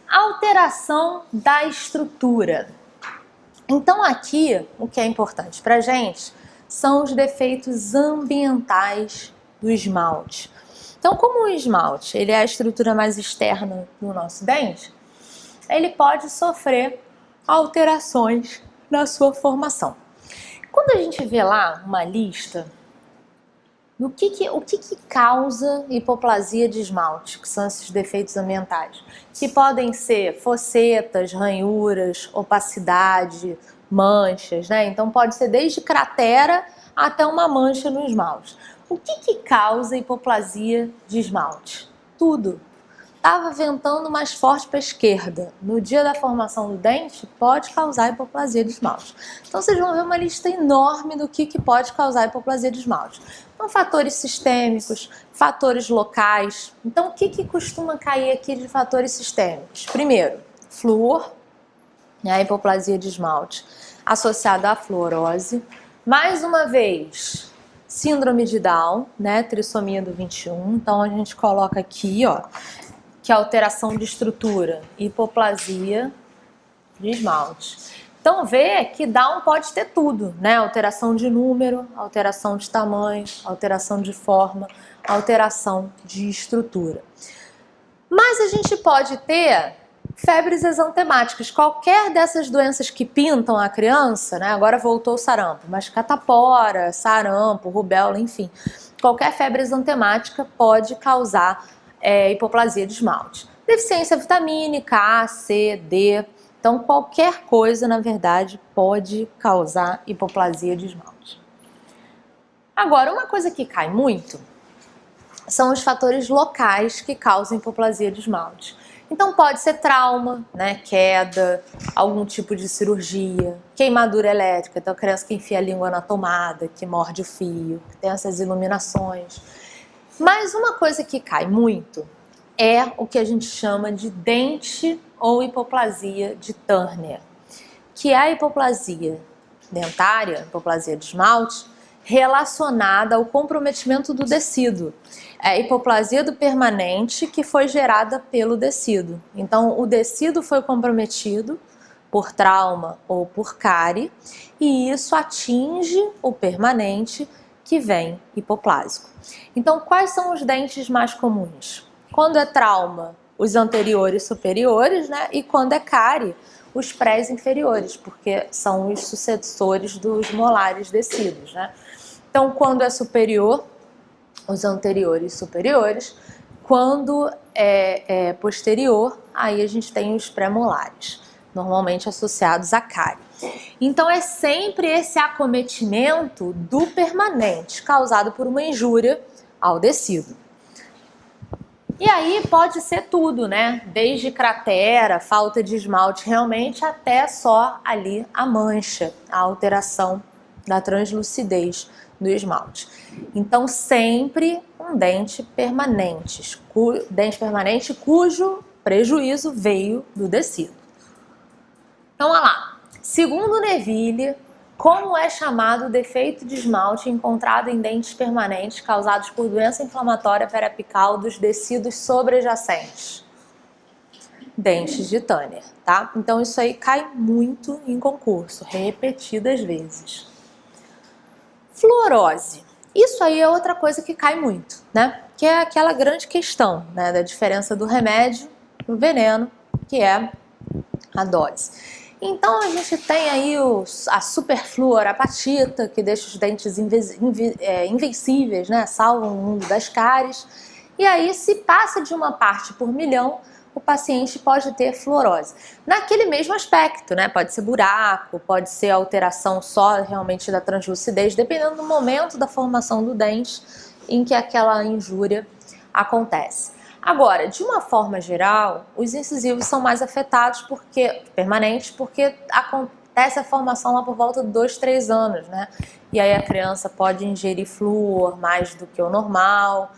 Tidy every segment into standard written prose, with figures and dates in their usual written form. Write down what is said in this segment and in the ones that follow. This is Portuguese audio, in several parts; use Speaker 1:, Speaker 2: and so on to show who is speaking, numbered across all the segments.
Speaker 1: Alteração da estrutura. Então aqui, o que é importante para a gente são os defeitos ambientais do esmalte. Então, como o esmalte ele é a estrutura mais externa do nosso dente, ele pode sofrer alterações na sua formação. Quando a gente vê lá uma lista do o que causa hipoplasia de esmalte, que são esses defeitos ambientais, que podem ser fossetas, ranhuras, opacidade, manchas, né? Então pode ser desde cratera até uma mancha no esmalte. O que causa hipoplasia de esmalte? Tudo. Estava ventando mais forte para a esquerda. No dia da formação do dente, pode causar hipoplasia de esmalte. Então vocês vão ver uma lista enorme do que pode causar hipoplasia de esmalte. Então, fatores sistêmicos, fatores locais. Então, o que costuma cair aqui de fatores sistêmicos? Primeiro, flúor, a hipoplasia de esmalte associada à fluorose. Mais uma vez, síndrome de Down, né, trissomia do 21. Então, a gente coloca aqui, ó, que é alteração de estrutura, hipoplasia de esmalte. Então vê que Down pode ter tudo, né? Alteração de número, alteração de tamanho, alteração de forma, alteração de estrutura. Mas a gente pode ter febres exantemáticas. Qualquer dessas doenças que pintam a criança, né? Agora voltou o sarampo, mas catapora, sarampo, rubéola, enfim. Qualquer febre exantemática pode causar hipoplasia de esmalte. Deficiência vitamínica, A, C, D. Então, qualquer coisa, na verdade, pode causar hipoplasia de esmalte. Agora, uma coisa que cai muito são os fatores locais que causam hipoplasia de esmalte. Então, pode ser trauma, né, queda, algum tipo de cirurgia, queimadura elétrica, então a criança que enfia a língua na tomada, que morde o fio, que tem essas iluminações. Mas uma coisa que cai muito é o que a gente chama de dente ou hipoplasia de Turner, que é a hipoplasia dentária, hipoplasia de esmalte, relacionada ao comprometimento do tecido. É a hipoplasia do permanente que foi gerada pelo tecido. Então, o tecido foi comprometido por trauma ou por cárie, e isso atinge o permanente, que vem hipoplásico. Então, quais são os dentes mais comuns? Quando é trauma, os anteriores superiores, né? E quando é cárie, os pré-inferiores, porque são os sucessores dos molares descidos, né? Então, quando é superior, os anteriores superiores. Quando é posterior, aí a gente tem os pré-molares, normalmente associados à cárie. Então é sempre esse acometimento do permanente, causado por uma injúria ao tecido. E aí pode ser tudo, né? Desde cratera, falta de esmalte realmente, até só ali a mancha, a alteração da translucidez do esmalte. Então sempre um dente permanente cujo prejuízo veio do tecido. Então, olha lá. Segundo Neville, como é chamado o defeito de esmalte encontrado em dentes permanentes causados por doença inflamatória periapical dos tecidos sobrejacentes? Dentes de Turner, tá? Então isso aí cai muito em concurso, repetidas vezes. Fluorose. Isso aí é outra coisa que cai muito, né? Que é aquela grande questão, né, da diferença do remédio pro veneno, que é a dose. Então a gente tem aí a superfluorapatita, que deixa os dentes invencíveis, né? Salvam o mundo das cáries. E aí, se passa de uma parte por milhão, o paciente pode ter fluorose. Naquele mesmo aspecto, né? Pode ser buraco, pode ser alteração só realmente da translucidez, dependendo do momento da formação do dente em que aquela injúria acontece. Agora, de uma forma geral, os incisivos são mais afetados permanentes, porque acontece a formação lá por volta de 2, 3 anos, né? E aí a criança pode ingerir flúor mais do que o normal.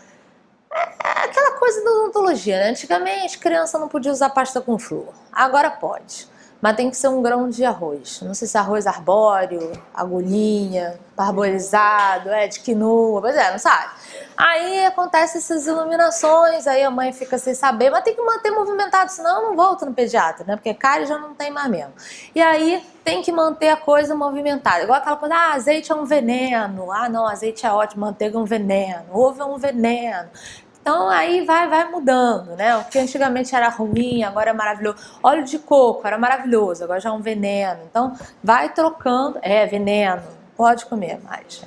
Speaker 1: É aquela coisa da odontologia, né? Antigamente, criança não podia usar pasta com flúor, agora pode. mas tem que ser um grão de arroz. Não sei se é arroz arbóreo, agulhinha, parbolizado, de quinoa, pois é, não sabe. Aí acontecem essas iluminações, aí a mãe fica sem saber, mas tem que manter movimentado, senão eu não volto no pediatra, né? Porque cárie já não tem mais mesmo. E aí tem que manter a coisa movimentada. Igual aquela coisa, azeite é um veneno. Ah, não, azeite é ótimo, manteiga é um veneno, ovo é um veneno. Então aí vai mudando, né? O que antigamente era ruim, agora é maravilhoso. Óleo de coco era maravilhoso, agora já é um veneno. Então vai trocando. É veneno, pode comer mais.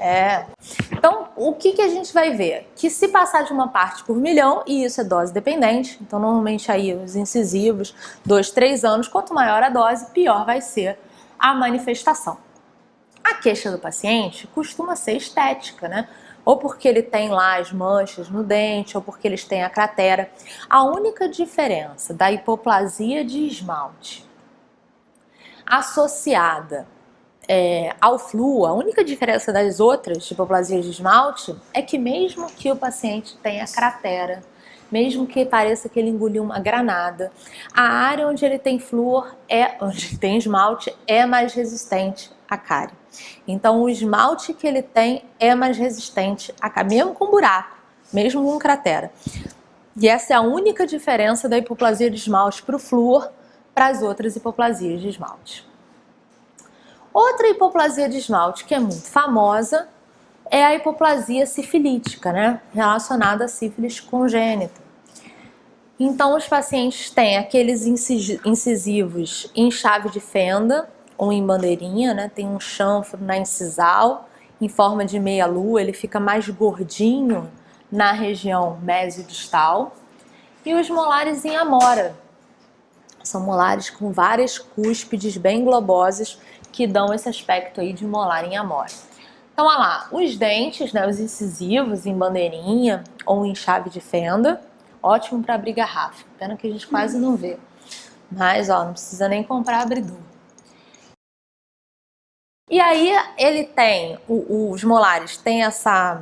Speaker 1: Então o que a gente vai ver? Que se passar de uma parte por milhão, e isso é dose dependente, então normalmente aí os incisivos, 2, 3 anos, quanto maior a dose, pior vai ser a manifestação. A queixa do paciente costuma ser estética, né? Ou porque ele tem lá as manchas no dente, ou porque eles têm a cratera. A única diferença da hipoplasia de esmalte associada ao fluo, a única diferença das outras hipoplasias de esmalte é que mesmo que o paciente tenha cratera, mesmo que pareça que ele engoliu uma granada, a área onde ele tem flúor, onde tem esmalte, é mais resistente à cárie. Então o esmalte que ele tem é mais resistente à cárie, mesmo com buraco, mesmo com cratera. E essa é a única diferença da hipoplasia de esmalte para o flúor para as outras hipoplasias de esmalte. Outra hipoplasia de esmalte que é muito famosa é a hipoplasia sifilítica, né? Relacionada a sífilis congênita. Então os pacientes têm aqueles incisivos em chave de fenda ou em bandeirinha, né? Tem um chanfro na incisal em forma de meia-lua, ele fica mais gordinho na região mesiodistal. E os molares em amora. São molares com várias cúspides bem globosas que dão esse aspecto aí de molar em amora. Então, olha lá, os dentes, né, os incisivos em bandeirinha ou em chave de fenda, ótimo para abrir garrafa. Pena que a gente quase não vê. Mas, ó, não precisa nem comprar abridor. E aí ele tem, os molares têm essa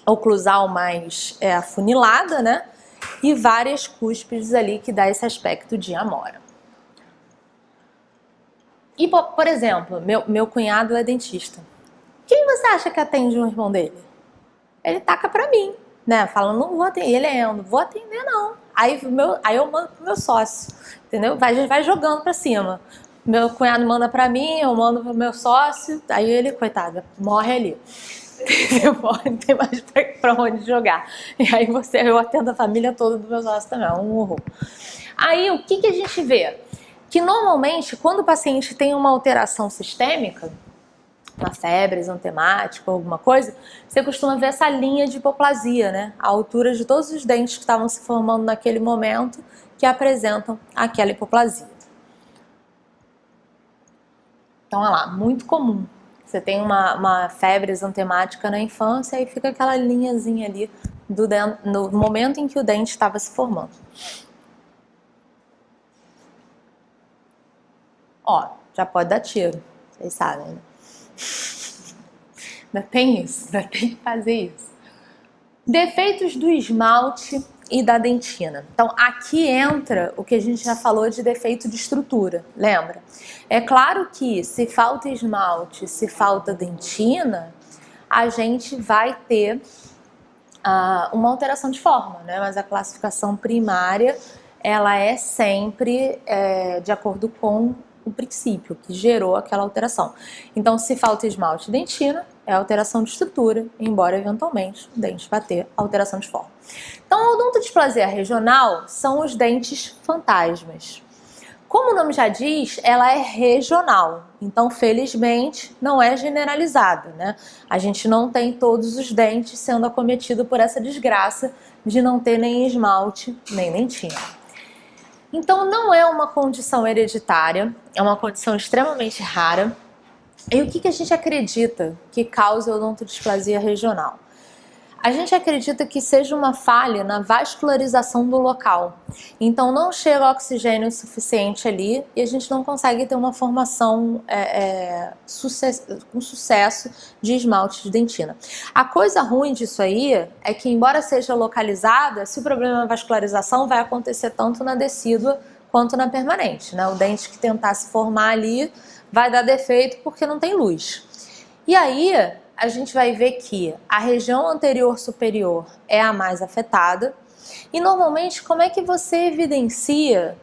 Speaker 1: oclusal mais afunilada, né? E várias cúspides ali que dá esse aspecto de amora. E, por exemplo, meu cunhado é dentista. Quem você acha que atende o irmão dele? Ele taca pra mim, né? Falando, não vou atender. Ele não vou atender não. Aí eu mando pro meu sócio, entendeu? Vai jogando pra cima. Meu cunhado manda pra mim, eu mando pro meu sócio. Aí ele, coitado, morre ali. Não tem mais pra onde jogar. E aí eu atendo a família toda do meu sócio também, é um horror. Aí o que a gente vê? Que normalmente quando o paciente tem uma alteração sistêmica, uma febre exantemática ou alguma coisa, você costuma ver essa linha de hipoplasia, né? A altura de todos os dentes que estavam se formando naquele momento que apresentam aquela hipoplasia. Então, olha lá, muito comum. Você tem uma febre exantemática na infância e fica aquela linhazinha ali no momento em que o dente estava se formando. Ó, já pode dar tiro, vocês sabem, né? Ainda tem isso, ainda tem que fazer isso. Defeitos do esmalte e da dentina. Então, aqui entra o que a gente já falou de defeito de estrutura, lembra? É claro que se falta esmalte, se falta dentina, a gente vai ter uma alteração de forma, né? Mas a classificação primária, ela é sempre de acordo com o princípio que gerou aquela alteração. Então, se falta esmalte e dentina, é alteração de estrutura, embora eventualmente o dente vá ter alteração de forma. Então, a odontodisplasia regional são os dentes fantasmas. Como o nome já diz, ela é regional, então felizmente não é generalizada, né? A gente não tem todos os dentes sendo acometidos por essa desgraça de não ter nem esmalte nem dentina. Então não é uma condição hereditária, é uma condição extremamente rara. E o que a gente acredita que causa odontodisplasia regional? A gente acredita que seja uma falha na vascularização do local. Então não chega oxigênio suficiente ali e a gente não consegue ter uma formação com sucesso de esmalte de dentina. A coisa ruim disso aí é que, embora seja localizada, se o problema é vascularização, vai acontecer tanto na decídua quanto na permanente, né? O dente que tentar se formar ali vai dar defeito porque não tem luz. E aí a gente vai ver que a região anterior superior é a mais afetada. E normalmente, como é que você evidencia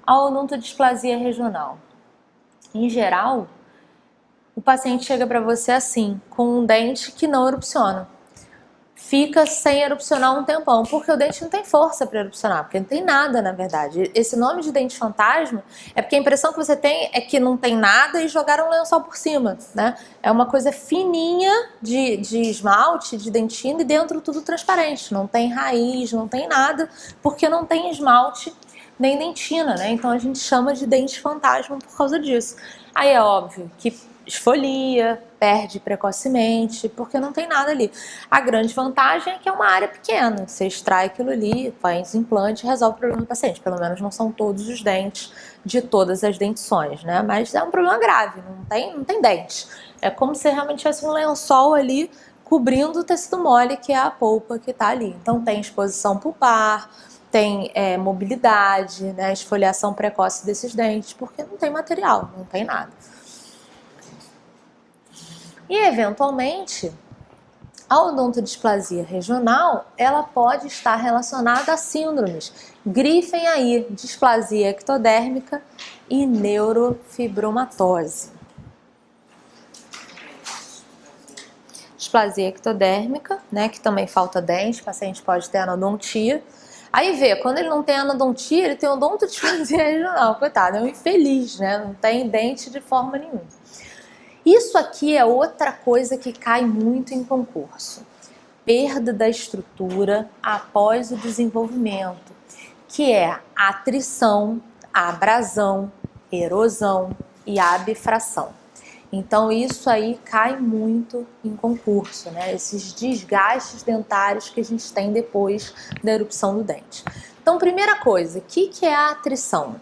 Speaker 1: a odontodisplasia regional? Em geral, o paciente chega para você assim, com um dente que não erupciona. Fica sem erupcionar um tempão, porque o dente não tem força para erupcionar, porque não tem nada, na verdade. Esse nome de dente fantasma é porque a impressão que você tem é que não tem nada e jogaram um lençol por cima, né? É uma coisa fininha de esmalte, de dentina, e dentro tudo transparente. Não tem raiz, não tem nada, porque não tem esmalte nem dentina, né? Então a gente chama de dente fantasma por causa disso. Aí é óbvio que esfolia, perde precocemente, porque não tem nada ali. A grande vantagem é que é uma área pequena, você extrai aquilo ali, faz implante e resolve o problema do paciente. Pelo menos não são todos os dentes de todas as dentições, né? Mas é um problema grave, não tem dente. É como se realmente tivesse um lençol ali cobrindo o tecido mole, que é a polpa que está ali. Então tem exposição pulpar, tem mobilidade, né, esfoliação precoce desses dentes, porque não tem material, não tem nada. E, eventualmente, a odontodisplasia regional, ela pode estar relacionada a síndromes. Grifem aí, displasia ectodérmica e neurofibromatose. Displasia ectodérmica, né, que também falta dente, o paciente pode ter anodontia. Aí vê, quando ele não tem anodontia, ele tem odontodisplasia regional, coitado, é um infeliz, né, não tem dente de forma nenhuma. Isso aqui é outra coisa que cai muito em concurso. Perda da estrutura após o desenvolvimento, que é atrição, abrasão, erosão e abfração. Então isso aí cai muito em concurso, né? Esses desgastes dentários que a gente tem depois da erupção do dente. Então, primeira coisa, o que é a atrição?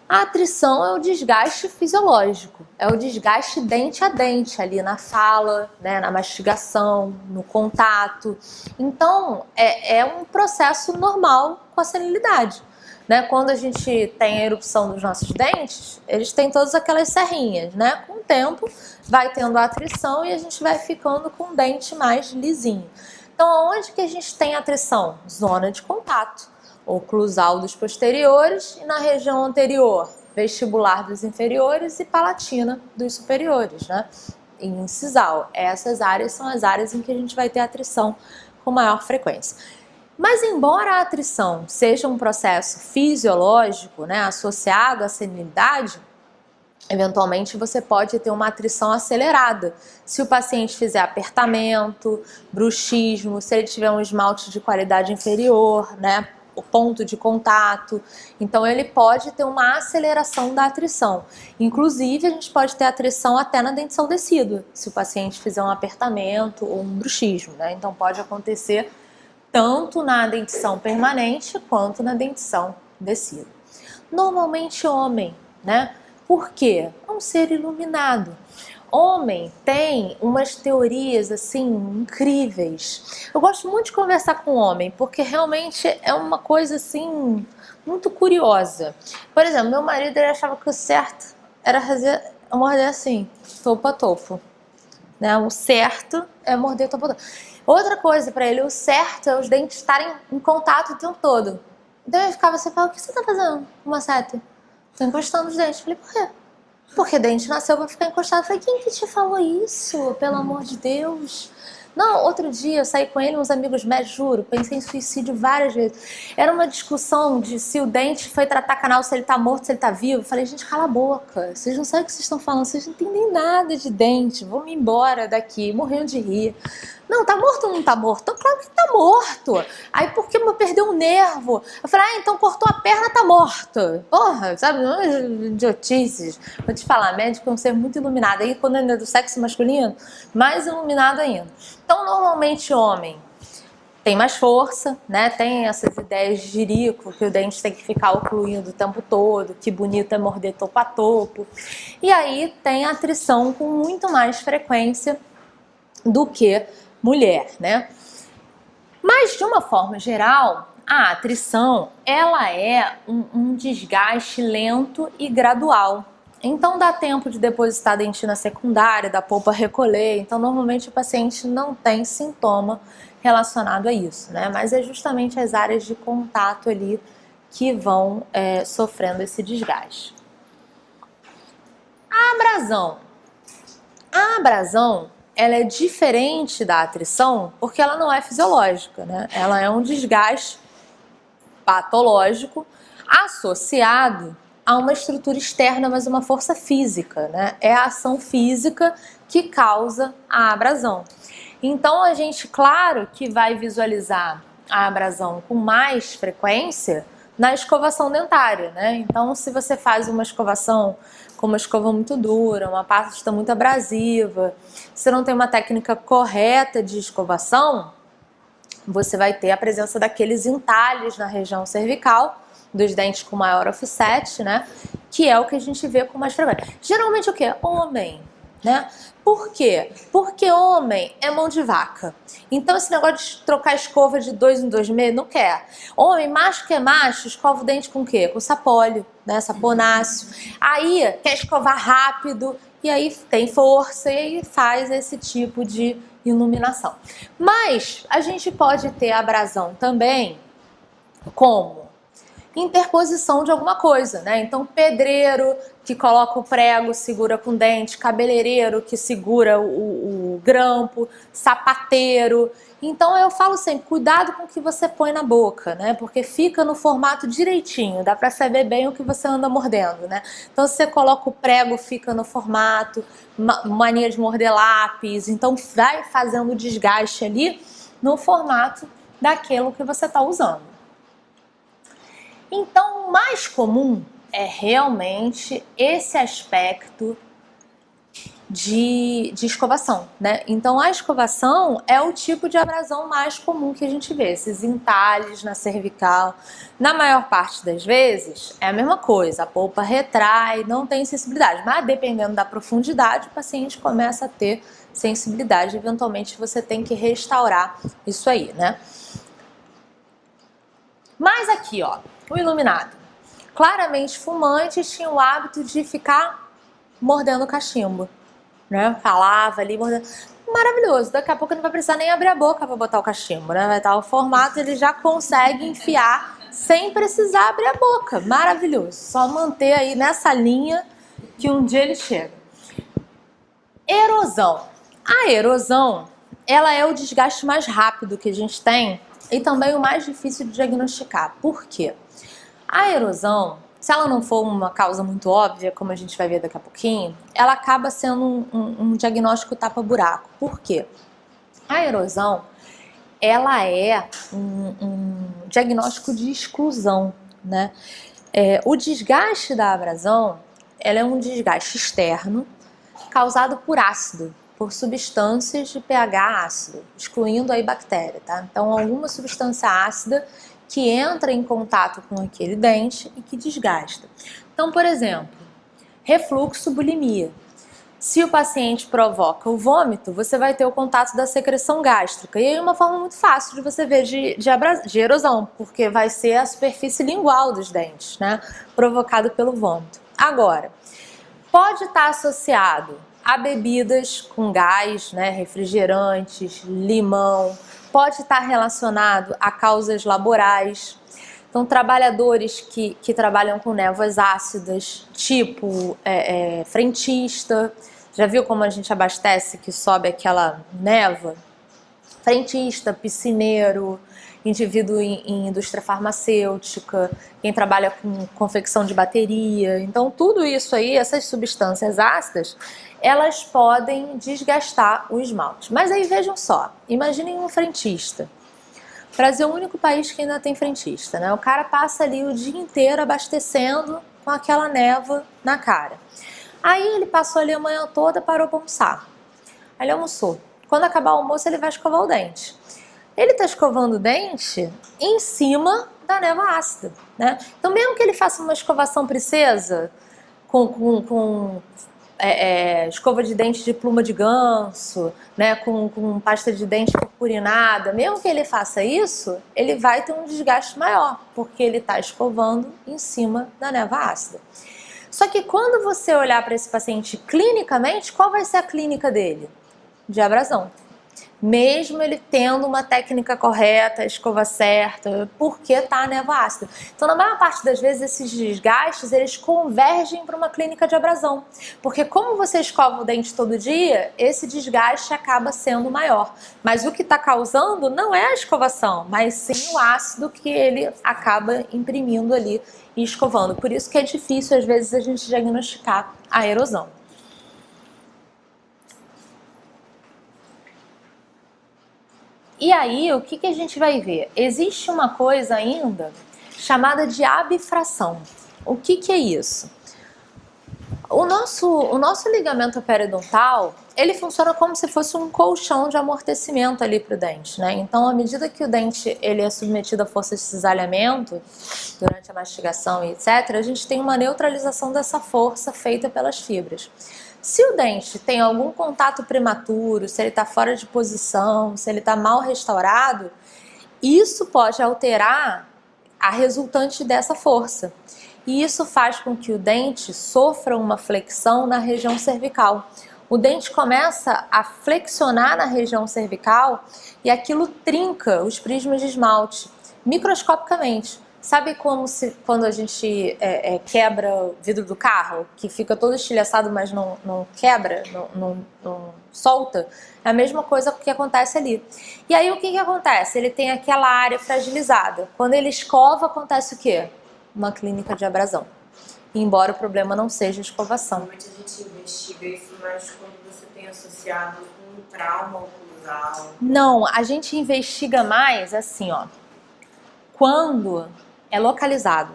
Speaker 1: A atrição é o desgaste fisiológico, é o desgaste dente a dente, ali na fala, né, na mastigação, no contato. Então, é um processo normal com a senilidade. Né? Quando a gente tem a erupção dos nossos dentes, eles têm todas aquelas serrinhas, né? Com o tempo, vai tendo a atrição e a gente vai ficando com o dente mais lisinho. Então, aonde que a gente tem atrição? Zona de contato. Oclusal dos posteriores e na região anterior, vestibular dos inferiores e palatina dos superiores, né? E incisal. Essas áreas são as áreas em que a gente vai ter atrição com maior frequência. Mas embora a atrição seja um processo fisiológico, né, associado à senilidade, eventualmente você pode ter uma atrição acelerada. Se o paciente fizer apertamento, bruxismo, se ele tiver um esmalte de qualidade inferior, né, o ponto de contato, então ele pode ter uma aceleração da atrição. Inclusive, a gente pode ter atrição até na dentição decídua, se o paciente fizer um apertamento ou um bruxismo, né? Então pode acontecer tanto na dentição permanente quanto na dentição decídua. Normalmente homem, né? Por quê? É um ser iluminado. Homem tem umas teorias assim incríveis. Eu gosto muito de conversar com homem, porque realmente é uma coisa assim muito curiosa. Por exemplo, meu marido ele achava que o certo era morder assim, topo a topo, né? O certo é morder topo a topo. Outra coisa para ele, o certo é os dentes estarem em contato o tempo todo. Então ele ficava assim, o que você tá fazendo com uma seta? Tô encostando os dentes. Falei, por quê? Porque dente nasceu pra ficar encostado. Eu falei, quem que te falou isso? Pelo amor de Deus. Não, outro dia eu saí com ele, uns amigos médicos, juro, pensei em suicídio várias vezes. Era uma discussão de se o dente foi tratar canal, se ele tá morto, se ele tá vivo. Eu falei, gente, cala a boca. Vocês não sabem o que vocês estão falando, vocês não entendem nada de dente. Vou me embora daqui, morrendo de rir. Não, tá morto ou não tá morto? Então, claro que tá morto. Aí, porque perdeu um nervo? Eu falei, então cortou a perna, tá morto. Porra, sabe? Idiotices. Vou te falar, médico é um ser muito iluminado. Aí, quando ele é do sexo masculino, mais iluminado ainda. Então, normalmente, homem tem mais força, né? Tem essas ideias de jirico, que o dente tem que ficar ocluindo o tempo todo, que bonito é morder topo a topo. E aí, tem atrição com muito mais frequência do que mulher, né? Mas, de uma forma geral, a atrição, ela é um desgaste lento e gradual. Então dá tempo de depositar a dentina secundária, da polpa recolher. Então normalmente o paciente não tem sintoma relacionado a isso, né? Mas é justamente as áreas de contato ali que vão sofrendo esse desgaste. A abrasão. A abrasão, ela é diferente da atrição porque ela não é fisiológica, né? Ela é um desgaste patológico associado a uma estrutura externa, mas uma força física, né? É a ação física que causa a abrasão. Então a gente, claro, que vai visualizar a abrasão com mais frequência na escovação dentária, né? Então, se você faz uma escovação com uma escova muito dura, uma pasta muito abrasiva, se não tem uma técnica correta de escovação, você vai ter a presença daqueles entalhes na região cervical, dos dentes com maior offset, né? Que é o que a gente vê com mais frequência. Geralmente o quê? Homem, né? Por quê? Porque homem é mão de vaca. Então esse negócio de trocar escova de 2 em 2 meses, não quer. Homem, macho que é macho, escova o dente com o quê? Com sapólio, né? Saponáceo. Aí quer escovar rápido, e aí tem força, e aí faz esse tipo de iluminação. Mas a gente pode ter abrasão também como interposição de alguma coisa, né? Então, pedreiro que coloca o prego, segura com dente, cabeleireiro que segura o grampo, sapateiro. Então, eu falo sempre, cuidado com o que você põe na boca, né? Porque fica no formato direitinho, dá pra saber bem o que você anda mordendo, né? Então, se você coloca o prego, fica no formato, mania de morder lápis, então vai fazendo desgaste ali no formato daquilo que você tá usando. Então, o mais comum é realmente esse aspecto de escovação, né? Então, a escovação é o tipo de abrasão mais comum que a gente vê, esses entalhes na cervical. Na maior parte das vezes, é a mesma coisa, a polpa retrai, não tem sensibilidade, mas dependendo da profundidade, o paciente começa a ter sensibilidade, eventualmente você tem que restaurar isso aí, né? Mas aqui, ó, o iluminado. Claramente fumantes tinham o hábito de ficar mordendo cachimbo, né? Falava ali, mordendo. Maravilhoso, daqui a pouco não vai precisar nem abrir a boca para botar o cachimbo, né? Vai estar o formato, ele já consegue enfiar sem precisar abrir a boca. Maravilhoso, só manter aí nessa linha que um dia ele chega. Erosão. A erosão, ela é o desgaste mais rápido que a gente tem e também o mais difícil de diagnosticar. Por quê? A erosão, se ela não for uma causa muito óbvia, como a gente vai ver daqui a pouquinho, ela acaba sendo um diagnóstico tapa-buraco. Por quê? A erosão, ela é um diagnóstico de exclusão, né? O desgaste da abrasão, ela é um desgaste externo causado por ácido, por substâncias de pH ácido, excluindo aí bactéria, tá? Então, alguma substância ácida que entra em contato com aquele dente e que desgasta. Então, por exemplo, refluxo, bulimia. Se o paciente provoca o vômito, você vai ter o contato da secreção gástrica. E aí é uma forma muito fácil de você ver de erosão, porque vai ser a superfície lingual dos dentes, né? Provocado pelo vômito. Agora, pode estar associado a bebidas com gás, né? Refrigerantes, limão. Pode estar relacionado a causas laborais. Então, trabalhadores que trabalham com névoas ácidas, tipo frentista. Já viu como a gente abastece que sobe aquela névoa? Frentista, piscineiro, indivíduo em indústria farmacêutica, quem trabalha com confecção de bateria. Então, tudo isso aí, essas substâncias ácidas, elas podem desgastar o esmalte. Mas aí vejam só, imaginem um frentista. O Brasil é o único país que ainda tem frentista, né? O cara passa ali o dia inteiro abastecendo com aquela névoa na cara. Aí ele passou ali a manhã toda, parou para almoçar. Aí ele almoçou. Quando acabar o almoço, ele vai escovar o dente. Ele está escovando o dente em cima da névoa ácida, né? Então, mesmo que ele faça uma escovação princesa com escova de dente de pluma de ganso, né, com pasta de dente purpurinada, mesmo que ele faça isso, ele vai ter um desgaste maior, porque ele está escovando em cima da névoa ácida. Só que quando você olhar para esse paciente clinicamente, qual vai ser a clínica dele? De abrasão. Mesmo ele tendo uma técnica correta, a escova certa, porque está a névoa ácida. Então, na maior parte das vezes, esses desgastes, eles convergem para uma clínica de abrasão. Porque como você escova o dente todo dia, esse desgaste acaba sendo maior. Mas o que está causando não é a escovação, mas sim o ácido que ele acaba imprimindo ali e escovando. Por isso que é difícil, às vezes, a gente diagnosticar a erosão. E aí, o que a gente vai ver? Existe uma coisa ainda chamada de abfração. O que é isso? O nosso ligamento periodontal, ele funciona como se fosse um colchão de amortecimento ali para o dente, né? Então, à medida que o dente ele é submetido à força de cisalhamento, durante a mastigação e etc., a gente tem uma neutralização dessa força feita pelas fibras. Se o dente tem algum contato prematuro, se ele está fora de posição, se ele está mal restaurado, isso pode alterar a resultante dessa força. E isso faz com que o dente sofra uma flexão na região cervical. O dente começa a flexionar na região cervical e aquilo trinca os prismas de esmalte microscopicamente. Sabe como quando a gente quebra o vidro do carro, que fica todo estilhaçado, mas não quebra, não solta? É a mesma coisa que acontece ali. E aí o que acontece? Ele tem aquela área fragilizada. Quando ele escova, acontece o quê? Uma clínica de abrasão. Embora o problema não seja a escovação.
Speaker 2: Normalmente a gente investiga isso, mas quando você tem associado um trauma oclusal.
Speaker 1: Não, a gente investiga mais assim, ó. Quando é localizado.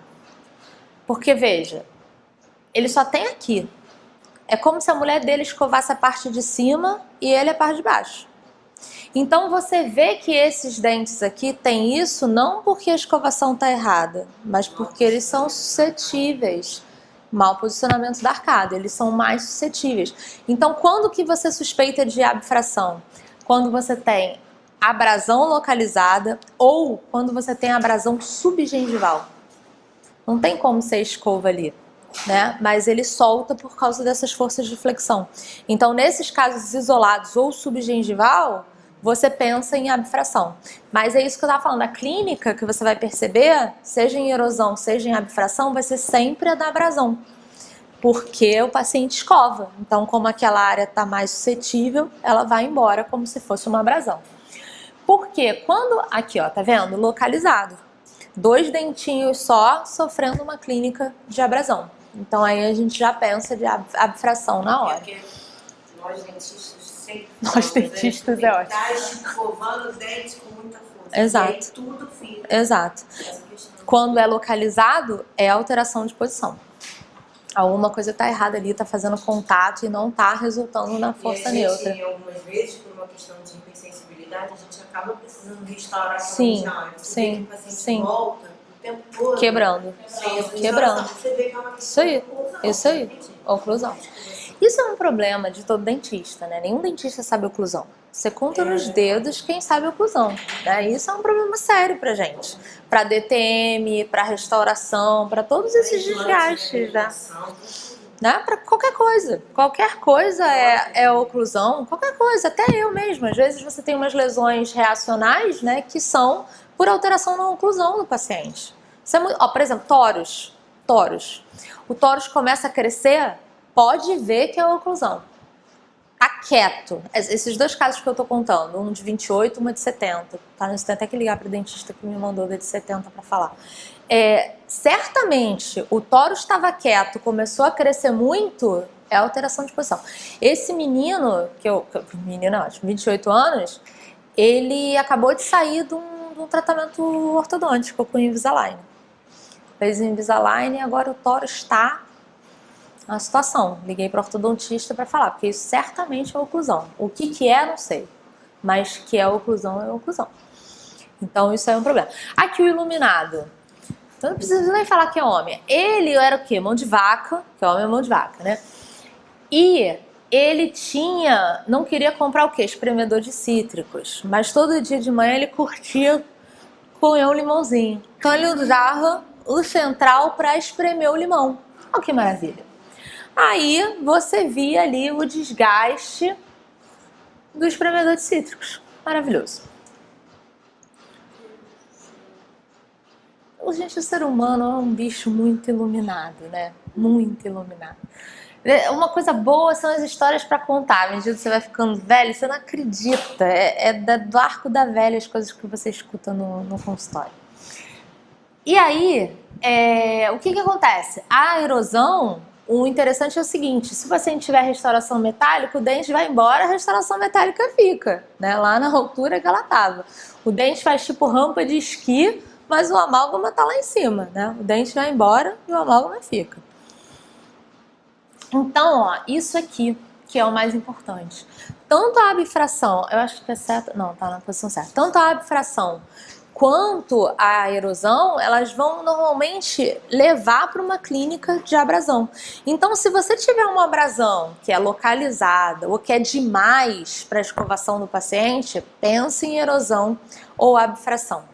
Speaker 1: Porque, veja, ele só tem aqui. É como se a mulher dele escovasse a parte de cima e ele a parte de baixo. Então você vê que esses dentes aqui têm isso não porque a escovação está errada, mas porque eles são suscetíveis. Mau posicionamento da arcada, eles são mais suscetíveis. Então quando que você suspeita de abfração? Quando você tem abrasão localizada ou quando você tem abrasão subgengival. Não tem como ser escova ali, né? Mas ele solta por causa dessas forças de flexão. Então, nesses casos isolados ou subgengival, você pensa em abfração. Mas é isso que eu estava falando. A clínica que você vai perceber, seja em erosão, seja em abfração, vai ser sempre a da abrasão. Porque o paciente escova. Então, como aquela área está mais suscetível, ela vai embora como se fosse uma abrasão. Porque quando, aqui ó, tá vendo? Localizado. 2 dentinhos só sofrendo uma clínica de abrasão. Então aí a gente já pensa de abfração na hora.
Speaker 2: Porque nós dentistas sempre
Speaker 1: Nós dentistas é ótimo.
Speaker 2: Tá escovando os dentes com muita força.
Speaker 1: Exato.
Speaker 2: E aí tudo fica.
Speaker 1: Exato. Quando é localizado, é alteração de posição. Alguma coisa tá errada ali, tá fazendo contato e não tá resultando na força neutra.
Speaker 2: E algumas vezes, por uma questão de hipersensibilidade, a gente acaba precisando restaurar aquela
Speaker 1: Sim,
Speaker 2: região.
Speaker 1: sim,
Speaker 2: Vê que o paciente
Speaker 1: sim.
Speaker 2: volta o tempo todo.
Speaker 1: Quebrando. Quebrando.
Speaker 2: Você vê que é uma
Speaker 1: Isso aí,
Speaker 2: oclusão.
Speaker 1: isso aí, oclusão. Isso é um problema de todo dentista, né? Nenhum dentista sabe oclusão. Você conta nos dedos quem sabe oclusão, né? Isso é um problema sério pra gente. Pra DTM, pra restauração, pra todos esses desgastes, né? Pra qualquer coisa. Qualquer coisa é oclusão, qualquer coisa, até eu mesma. Às vezes você tem umas lesões reacionais, né? Que são por alteração na oclusão do paciente. Isso é muito... Ó, por exemplo, toros. O tórax começa a crescer, pode ver que é oclusão. Tá quieto. Esses 2 casos que eu tô contando, um de 28, uma de 70. Tá? Você tem até que ligar pro dentista que me mandou da de 70 para falar. Certamente, o tórax estava quieto, começou a crescer muito, é alteração de posição. Esse menino, menino é ótimo, 28 anos, ele acabou de sair de um tratamento ortodôntico com Invisalign. Fez Invisalign e agora o tórax está na situação. Liguei para o ortodontista para falar, porque isso certamente é oclusão. O que é, não sei. Mas que é oclusão, é oclusão. Então isso é um problema. Aqui o iluminado. Então não preciso nem falar que é homem. Ele era o quê? Mão de vaca, que homem é mão de vaca, né? E ele não queria comprar o quê? Espremedor de cítricos, mas todo dia de manhã ele curtia comer um limãozinho. Então ele usava o central para espremer o limão. Olha que maravilha. Aí você via ali o desgaste do espremedor de cítricos. Maravilhoso. Gente, o ser humano é um bicho muito iluminado, né? Muito iluminado. Uma coisa boa são as histórias para contar. À medida que você vai ficando velho, você não acredita. Do arco da velha as coisas que você escuta no consultório. E aí, o que acontece? A erosão, o interessante é o seguinte: se o paciente tiver restauração metálica, o dente vai embora, a restauração metálica fica, né? Lá na altura que ela estava. O dente faz tipo rampa de esqui, mas o amálgama está lá em cima, né? O dente vai embora e o amálgama fica. Então, ó, isso aqui que é o mais importante. Tanto a abfração, eu acho que é certo, não, tá na posição certa. Tanto a abfração quanto a erosão, elas vão normalmente levar para uma clínica de abrasão. Então, se você tiver uma abrasão que é localizada ou que é demais para a escovação do paciente, pense em erosão ou abfração,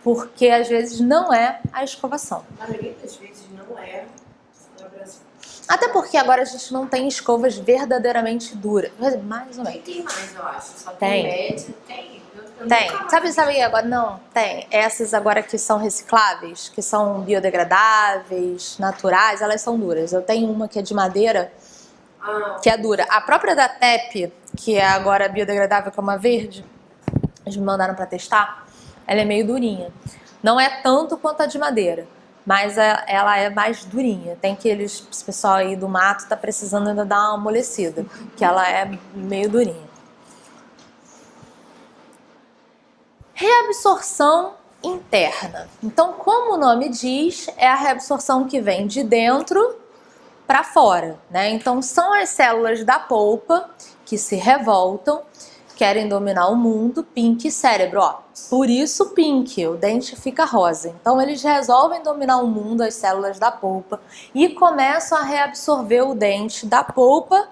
Speaker 1: porque às vezes não é a escovação.
Speaker 2: Na maioria das vezes não é a abrasão.
Speaker 1: Até porque agora a gente não tem escovas verdadeiramente duras. Mais ou menos.
Speaker 2: Tem mais, eu acho. Só
Speaker 1: Tem.
Speaker 2: média, tem.
Speaker 1: Tem. Sabe agora? Não, tem. Essas agora que são recicláveis, que são biodegradáveis, naturais, elas são duras. Eu tenho uma que é de madeira, que é dura. A própria da TEP, que é agora biodegradável, que é uma verde, eles me mandaram pra testar, ela é meio durinha. Não é tanto quanto a de madeira, mas ela é mais durinha. Tem que esse pessoal aí do mato tá precisando ainda dar uma amolecida, que ela é meio durinha. Reabsorção interna. Então, como o nome diz, é a reabsorção que vem de dentro para fora, né? Então, são as células da polpa que se revoltam, querem dominar o mundo, pink cérebro, ó. Por isso pink, o dente fica rosa. Então eles resolvem dominar o mundo, as células da polpa, e começam a reabsorver o dente da polpa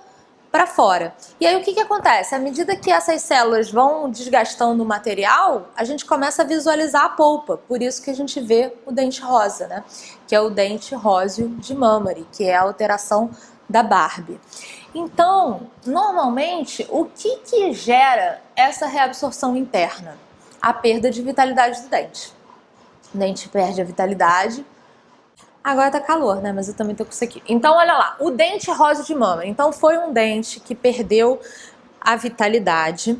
Speaker 1: para fora. E aí o que acontece? À medida que essas células vão desgastando o material, a gente começa a visualizar a polpa. Por isso que a gente vê o dente rosa, né? Que é o dente róseo de Mammary, que é a alteração da Barbie. Então, normalmente, o que gera essa reabsorção interna? A perda de vitalidade do dente. O dente perde a vitalidade. Agora tá calor, né? Mas eu também tô com isso aqui. Então, olha lá. O dente róseo de Mammary. Então, foi um dente que perdeu a vitalidade.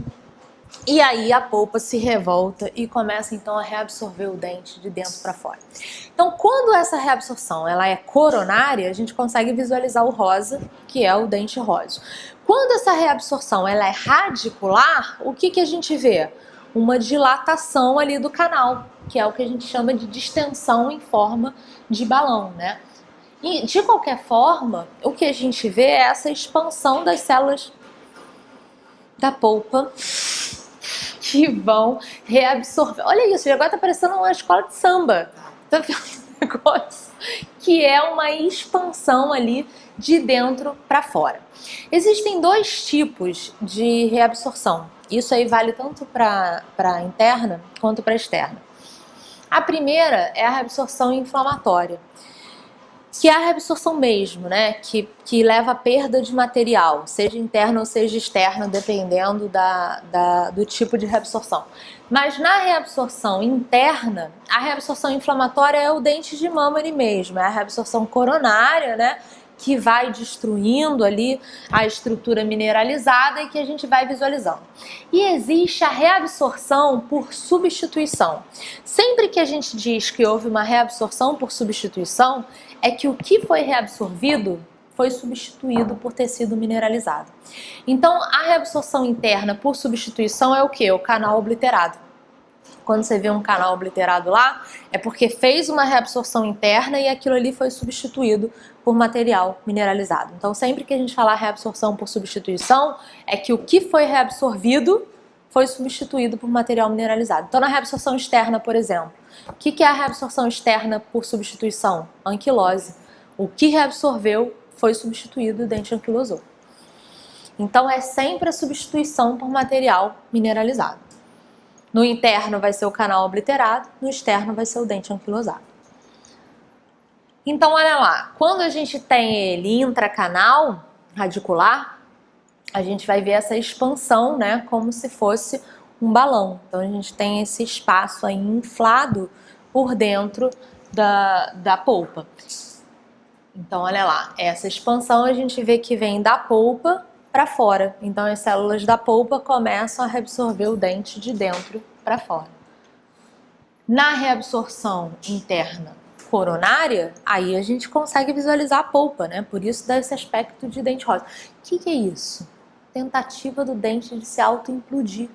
Speaker 1: E aí a polpa se revolta e começa então a reabsorver o dente de dentro para fora. Então, quando essa reabsorção ela é coronária, a gente consegue visualizar o rosa, que é o dente róseo. Quando essa reabsorção ela é radicular, o que a gente vê? Uma dilatação ali do canal, que é o que a gente chama de distensão em forma de balão, né? E de qualquer forma, o que a gente vê é essa expansão das células da polpa que vão reabsorver. Olha isso, agora tá parecendo uma escola de samba. Tá vendo um negócio? Que é uma expansão ali de dentro para fora. Existem dois tipos de reabsorção. Isso aí vale tanto para interna quanto para externa. A primeira é a reabsorção inflamatória, que é a reabsorção mesmo, né? Que leva à perda de material, seja interno ou seja externo, dependendo do tipo de reabsorção. Mas na reabsorção interna, a reabsorção inflamatória é o dente de Mammary mesmo, é a reabsorção coronária, né? Que vai destruindo ali a estrutura mineralizada e que a gente vai visualizando. E existe a reabsorção por substituição. Sempre que a gente diz que houve uma reabsorção por substituição, é que o que foi reabsorvido foi substituído por tecido mineralizado. Então, a reabsorção interna por substituição é o quê? O canal obliterado. Quando você vê um canal obliterado lá, é porque fez uma reabsorção interna e aquilo ali foi substituído por material mineralizado. Então, sempre que a gente falar reabsorção por substituição, é que o que foi reabsorvido foi substituído por material mineralizado. Então, na reabsorção externa, por exemplo, o que é a reabsorção externa por substituição? Anquilose. O que reabsorveu foi substituído, o dente anquilosou. Então é sempre a substituição por material mineralizado. No interno vai ser o canal obliterado, no externo vai ser o dente anquilosado. Então olha lá, quando a gente tem ele intracanal radicular, a gente vai ver essa expansão, né, como se fosse um balão. Então a gente tem esse espaço aí inflado por dentro da polpa. Então olha lá, essa expansão a gente vê que vem da polpa para fora. Então as células da polpa começam a reabsorver o dente de dentro para fora. Na reabsorção interna coronária, aí a gente consegue visualizar a polpa, né? Por isso dá esse aspecto de dente rosa. O que é isso? Tentativa do dente de se autoimplodir.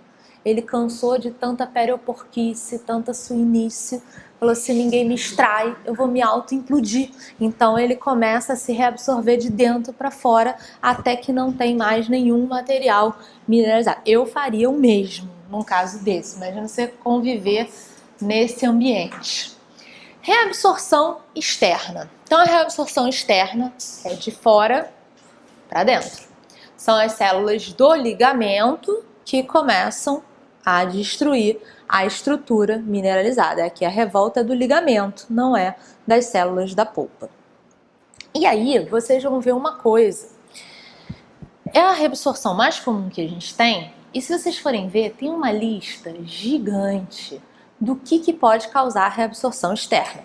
Speaker 1: Ele cansou de tanta perioporquice, tanta suinice, falou: se ninguém me extrai, eu vou me autoimplodir. Então ele começa a se reabsorver de dentro para fora até que não tem mais nenhum material mineralizado. Eu faria o mesmo num caso desse. Imagina você conviver nesse ambiente. Reabsorção externa. Então a reabsorção externa é de fora para dentro. São as células do ligamento que começam a destruir a estrutura mineralizada. Aqui a revolta é do ligamento, não é das células da polpa. E aí vocês vão ver uma coisa. É a reabsorção mais comum que a gente tem. E se vocês forem ver, tem uma lista gigante do que pode causar reabsorção externa.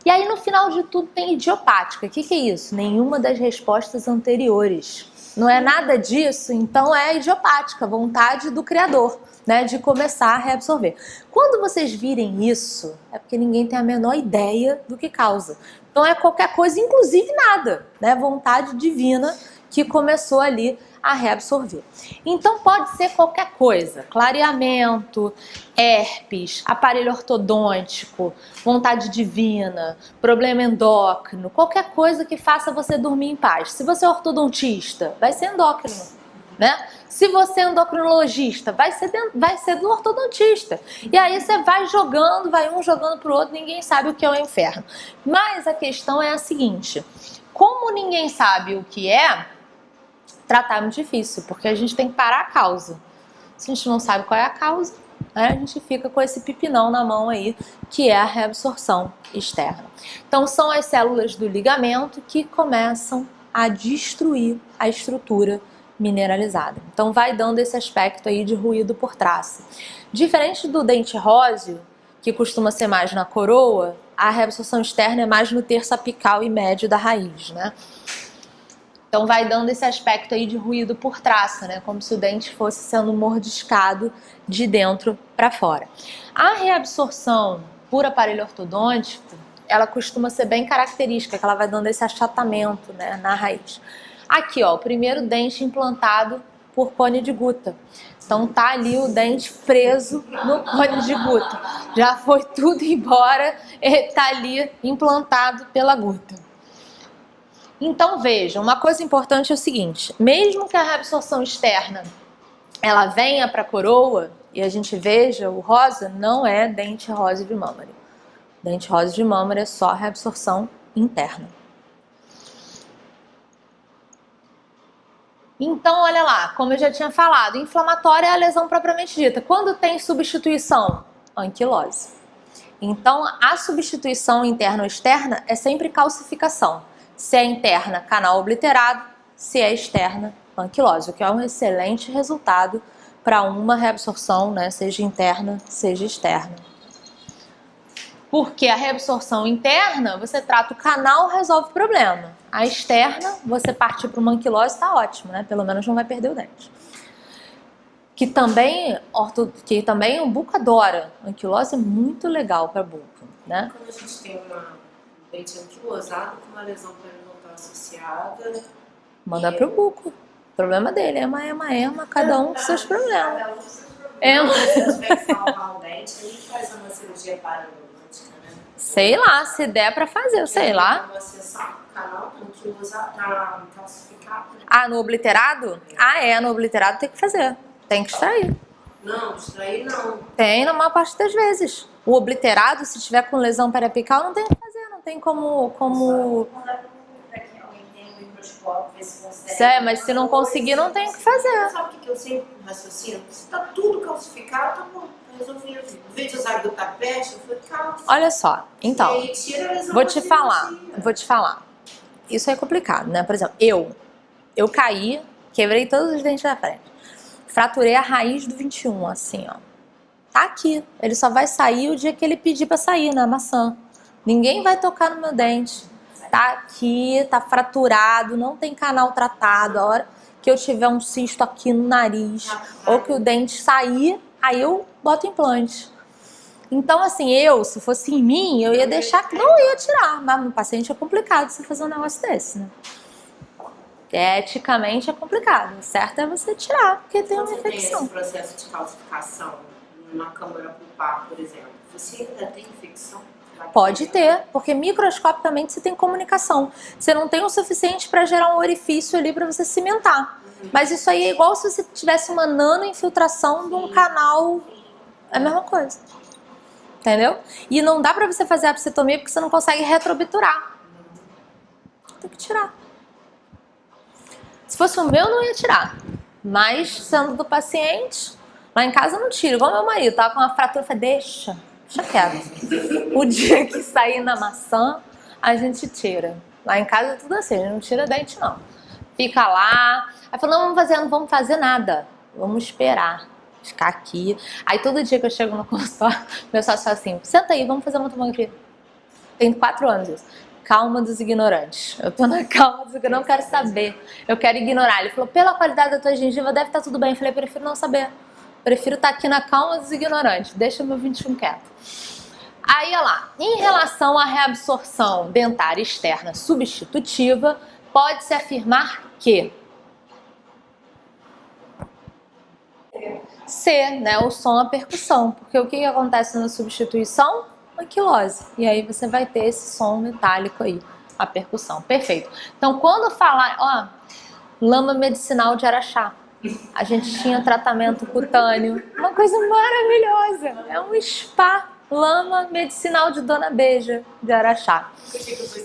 Speaker 1: E aí no final de tudo tem idiopática. O que é isso? Nenhuma das respostas anteriores. Não é nada disso, então é idiopática, vontade do criador, né, de começar a reabsorver. Quando vocês virem isso, é porque ninguém tem a menor ideia do que causa. Então é qualquer coisa, inclusive nada, né, vontade divina que começou ali a reabsorver. Então pode ser qualquer coisa, clareamento, herpes, aparelho ortodôntico, vontade divina, problema endócrino, qualquer coisa que faça você dormir em paz. Se você é ortodontista, vai ser endócrino, né? Se você é endocrinologista, vai ser do ortodontista. E aí você vai jogando, vai um jogando pro outro, ninguém sabe o que é o inferno. Mas a questão é a seguinte: como ninguém sabe o que é, tratar é muito difícil, porque a gente tem que parar a causa. Se a gente não sabe qual é a causa, né, a gente fica com esse pipinão na mão aí, que é a reabsorção externa. Então são as células do ligamento que começam a destruir a estrutura mineralizada. Então vai dando esse aspecto aí de ruído por traça. Diferente do dente róseo, que costuma ser mais na coroa, a reabsorção externa é mais no terço apical e médio da raiz, né? Então vai dando esse aspecto aí de ruído por traça, né? Como se o dente fosse sendo mordiscado de dentro para fora. A reabsorção por aparelho ortodôntico, ela costuma ser bem característica, que ela vai dando esse achatamento, né, na raiz. Aqui, ó, o primeiro dente implantado por cone de Guta. Então tá ali o dente preso no cone de Guta. Já foi tudo embora, ele tá ali implantado pela Guta. Então vejam, uma coisa importante é o seguinte: mesmo que a reabsorção externa ela venha para a coroa e a gente veja o rosa, não é dente rosa de Mammary. Dente rosa de Mammary é só reabsorção interna. Então olha lá, como eu já tinha falado, inflamatória é a lesão propriamente dita. Quando tem substituição? Anquilose. Então a substituição interna ou externa é sempre calcificação. Se é interna, canal obliterado; se é externa, anquilose, o que é um excelente resultado para uma reabsorção, né, seja interna, seja externa. Porque a reabsorção interna, você trata o canal, resolve o problema. A externa, você partir para uma anquilose, está ótimo, né? Pelo menos não vai perder o dente. Que também o buco adora. Anquilose é muito legal para buco, né?
Speaker 2: Quando a gente tem dente anquilosado com uma lesão periodontal associada,
Speaker 1: manda pro buco. O problema dele, ema, cada um com seus problemas.
Speaker 2: Se tiver que salvar o dente, ele faz uma cirurgia parodôntica, né?
Speaker 1: Sei lá, se der pra fazer, sei lá.
Speaker 2: Você sabe o canal anquilosado pra calcificar.
Speaker 1: Ah, no obliterado? No obliterado tem que fazer. Tem que extrair.
Speaker 2: Não, extrair não.
Speaker 1: Tem na maior parte das vezes. O obliterado, se tiver com lesão periapical, não tem o que fazer, não tem como...
Speaker 2: Quando alguém tem um microscópio, se consegue.
Speaker 1: Mas se não conseguir, não tem o que fazer.
Speaker 2: Sabe o que eu sempre raciocino? Se tá tudo calcificado, tá bom, tá resolvido. Em vez de usar glutapeste, eu falei, cálcio.
Speaker 1: Olha só, então,
Speaker 2: E aí tira a lesão
Speaker 1: vou
Speaker 2: da
Speaker 1: te falar.
Speaker 2: cirurgia.
Speaker 1: Isso é complicado, né? Por exemplo, eu caí, quebrei todos os dentes da frente. Fraturei a raiz do 21, assim, ó. Tá aqui. Ele só vai sair o dia que ele pedir pra sair, na maçã. Ninguém vai tocar no meu dente. Tá aqui, tá fraturado, não tem canal tratado. A hora que eu tiver um cisto aqui no nariz, ou que o dente sair, aí eu boto implante. Então, assim, se fosse em mim, eu ia deixar que não ia tirar. Mas no paciente é complicado você fazer um negócio desse, né? Eticamente é complicado. O certo é você tirar, porque tem uma
Speaker 2: Quando você
Speaker 1: infecção.
Speaker 2: tem esse processo de calcificação numa câmara pulpar, por exemplo, você ainda tem infecção?
Speaker 1: Pode ter, porque microscopicamente você tem comunicação. Você não tem o suficiente para gerar um orifício ali para você cimentar. Mas isso aí é igual se você tivesse uma nanoinfiltração de um canal. É a mesma coisa. Entendeu? E não dá pra você fazer a episiotomia porque você não consegue retroobturar. Tem que tirar. Se fosse o meu, não ia tirar. Mas, sendo do paciente, lá em casa eu não tiro. Igual meu marido, tava com uma fratura, eu falei, deixa quieto. O dia que sair na maçã, a gente tira. Lá em casa é tudo assim, a gente não tira dente não. Fica lá. Aí falou, não vamos fazer nada. Vamos esperar. Ficar aqui. Aí todo dia que eu chego no consultório, meu sócio fala assim, senta aí, vamos fazer uma tomografia. Tem 4 anos isso. Calma dos ignorantes. Eu tô na calma dos ignorantes, eu não quero saber. Eu quero ignorar. Ele falou, pela qualidade da tua gengiva deve estar tudo bem. Eu falei, prefiro não saber. Prefiro estar aqui na calma dos ignorantes. Deixa meu 21 quieto. Aí, olha lá. Em relação à reabsorção dentária externa substitutiva, pode-se afirmar que C, né, o som, a percussão. Porque o que acontece na substituição? Anquilose. E aí você vai ter esse som metálico aí, a percussão. Perfeito. Então, quando falar, ó, lama medicinal de Araxá. A gente tinha tratamento cutâneo. Uma coisa maravilhosa. É um spa, lama medicinal de Dona Beija de Araxá.
Speaker 2: Eu achei que eu fui